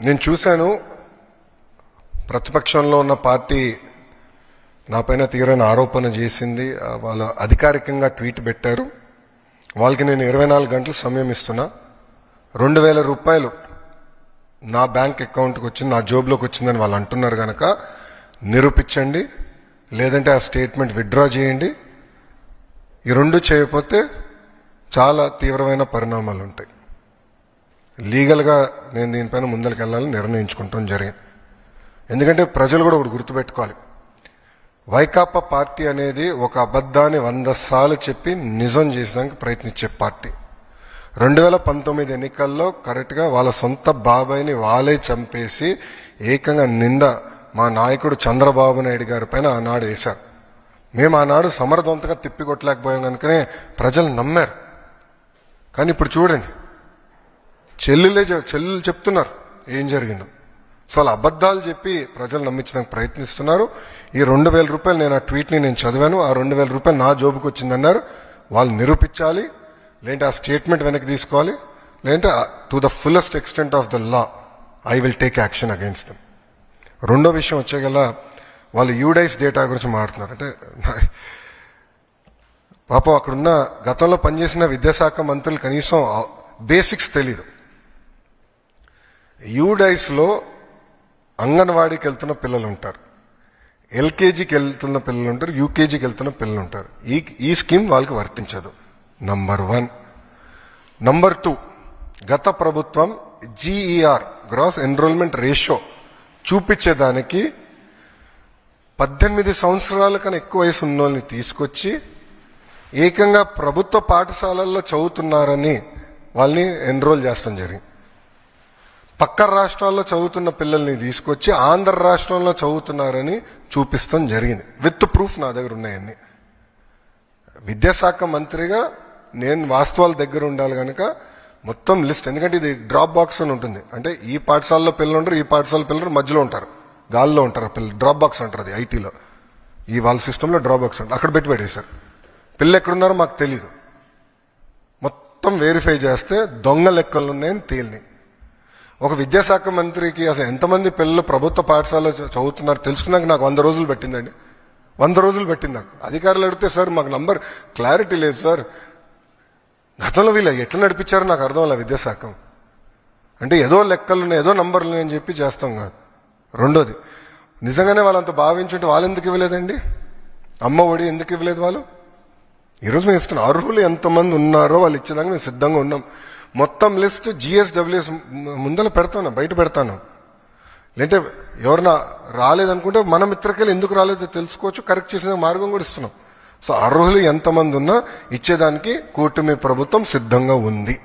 నేను చూశాను ప్రతిపక్షంలో ఉన్న పార్టీ నాపైన తీవ్రమైన ఆరోపణ చేసింది. వాళ్ళు అధికారికంగా ట్వీట్ పెట్టారు. వాళ్ళకి నేను 24 గంటలు సమయం ఇస్తున్నా. 2,000 రూపాయలు నా బ్యాంక్ అకౌంట్కి వచ్చింది, నా జోబులోకి వచ్చిందని వాళ్ళు అంటున్నారు కనుక నిరూపించండి, లేదంటే ఆ స్టేట్మెంట్ విత్డ్రా చేయండి. ఈ రెండు చేయకపోతే చాలా తీవ్రమైన పరిణామాలు ఉంటాయి. లీగల్గా నేను దీనిపైన ముందరికి వెళ్ళాలని నిర్ణయించుకుంటాం జరిగింది. ఎందుకంటే ప్రజలు కూడా ఒకటి గుర్తుపెట్టుకోవాలి, వైకాపా పార్టీ అనేది ఒక అబద్ధాన్ని 100 సార్లు చెప్పి నిజం చేసేదానికి ప్రయత్నించే పార్టీ. 2019 ఎన్నికల్లో కరెక్ట్గా వాళ్ళ సొంత బాబాయిని వాళ్ళే చంపేసి ఏకంగా నింద మా నాయకుడు చంద్రబాబు నాయుడు గారి పైన ఆనాడు వేశారు. మేము ఆనాడు సమర్థవంతంగా తిప్పికొట్టలేకపోయాం కనుకనే ప్రజలు నమ్మారు. కానీ ఇప్పుడు చూడండి, చెల్లెలు చెప్తున్నారు ఏం జరిగిందో. సో అలా అబద్ధాలు చెప్పి ప్రజలు నమ్మించడానికి ప్రయత్నిస్తున్నారు. ఈ 2,000 రూపాయలు నేను ఆ ట్వీట్ని నేను చదివాను. ఆ 2,000 రూపాయలు నా జోబుకి వచ్చిందన్నారు. వాళ్ళు నిరూపించాలి, లేదంటే ఆ స్టేట్మెంట్ వెనక్కి తీసుకోవాలి, లేదంటే to the fullest extent of the law I will take action against them. రెండో విషయం వచ్చేగల వాళ్ళు యూడైస్ డేటా గురించి మాట్లాడుతున్నారు. అంటే పాపం అక్కడున్న గతంలో పనిచేసిన విద్యాశాఖ మంత్రులు కనీసం బేసిక్స్ తెలీదు. యూడైస్లో అంగన్వాడీకి వెళ్తున్న పిల్లలు ఉంటారు, ఎల్కేజీకి వెళ్తున్న పిల్లలు ఉంటారు, యూకేజీకి వెళ్తున్న పిల్లలు ఉంటారు. ఈ స్కీమ్ వాళ్ళకి వర్తించదు. నంబర్ 1. నంబర్ 2, గత ప్రభుత్వం GER గ్రాస్ ఎన్రోల్మెంట్ రేషియో చూపించేదానికి 18 సంవత్సరాల కన్నా ఎక్కువ వయసు ఉన్న వాళ్ళని తీసుకొచ్చి ఏకంగా ప్రభుత్వ పాఠశాలల్లో చదువుతున్నారని వాళ్ళని ఎన్రోల్ చేస్తాం జరిగింది. పక్క రాష్ట్రాల్లో చదువుతున్న పిల్లల్ని తీసుకొచ్చి ఆంధ్ర రాష్ట్రంలో చదువుతున్నారని చూపిస్తాం జరిగింది. విత్ ప్రూఫ్ నా దగ్గర ఉన్నాయన్ని. విద్యాశాఖ మంత్రిగా నేను వాస్తవాల దగ్గర ఉండాలి కనుక మొత్తం లిస్ట్, ఎందుకంటే ఇది డ్రాప్ బాక్స్ అని ఉంటుంది. అంటే ఈ పాఠశాలలో పిల్లలు ఉంటారు, ఈ పాఠశాల పిల్లలు మధ్యలో ఉంటారు, గాల్లో ఉంటారు పిల్లలు. డ్రాప్ బాక్స్ అంటారు అది ఐటీలో. ఈ వాళ్ళ సిస్టంలో డ్రాప్ బాక్స్ ఉంటుంది. అక్కడ పెట్టి పెట్టేశారు. పిల్లలు ఎక్కడున్నారో మాకు తెలీదు. మొత్తం వెరిఫై చేస్తే దొంగ లెక్కలు ఉన్నాయని తేలినాయి. ఒక విద్యాశాఖ మంత్రికి అసలు ఎంతమంది పిల్లలు ప్రభుత్వ పాఠశాలలో చదువుతున్నారు తెలుసుకున్నాక నాకు 100 రోజులు పెట్టిందండి. 100 రోజులు పెట్టింది నాకు. అధికారులు అడిగితే సార్ మాకు నంబర్ క్లారిటీ లేదు సార్, గతంలో వీళ్ళు ఎట్లా నడిపించారో నాకు అర్థం అలా విద్యాశాఖ. అంటే ఏదో లెక్కలు ఉన్నాయి, ఏదో నంబర్లు అని చెప్పి చేస్తాం కాదు. రెండోది, నిజంగానే వాళ్ళంత భావించుంటే వాళ్ళు ఎందుకు ఇవ్వలేదండి? అమ్మ ఒడి ఎందుకు ఇవ్వలేదు వాళ్ళు? ఈరోజు మేము ఇస్తున్నాం. అర్హులు ఎంతమంది ఉన్నారో వాళ్ళు ఇచ్చేదాకా మేము సిద్ధంగా ఉన్నాం. మొత్తం లిస్ట్ GSWS ముందర పెడతాను, బయట పెడతాను. లేదంటే ఎవరన్నా రాలేదనుకుంటే మన మిత్రకెళ్ళి ఎందుకు రాలేదో తెలుసుకోవచ్చు, కరెక్ట్ చేసిన మార్గం కూడా ఇస్తున్నాం. సో అర్హులు ఎంతమంది ఉన్నా ఇచ్చేదానికి కూటమి ప్రభుత్వం సిద్ధంగా ఉంది.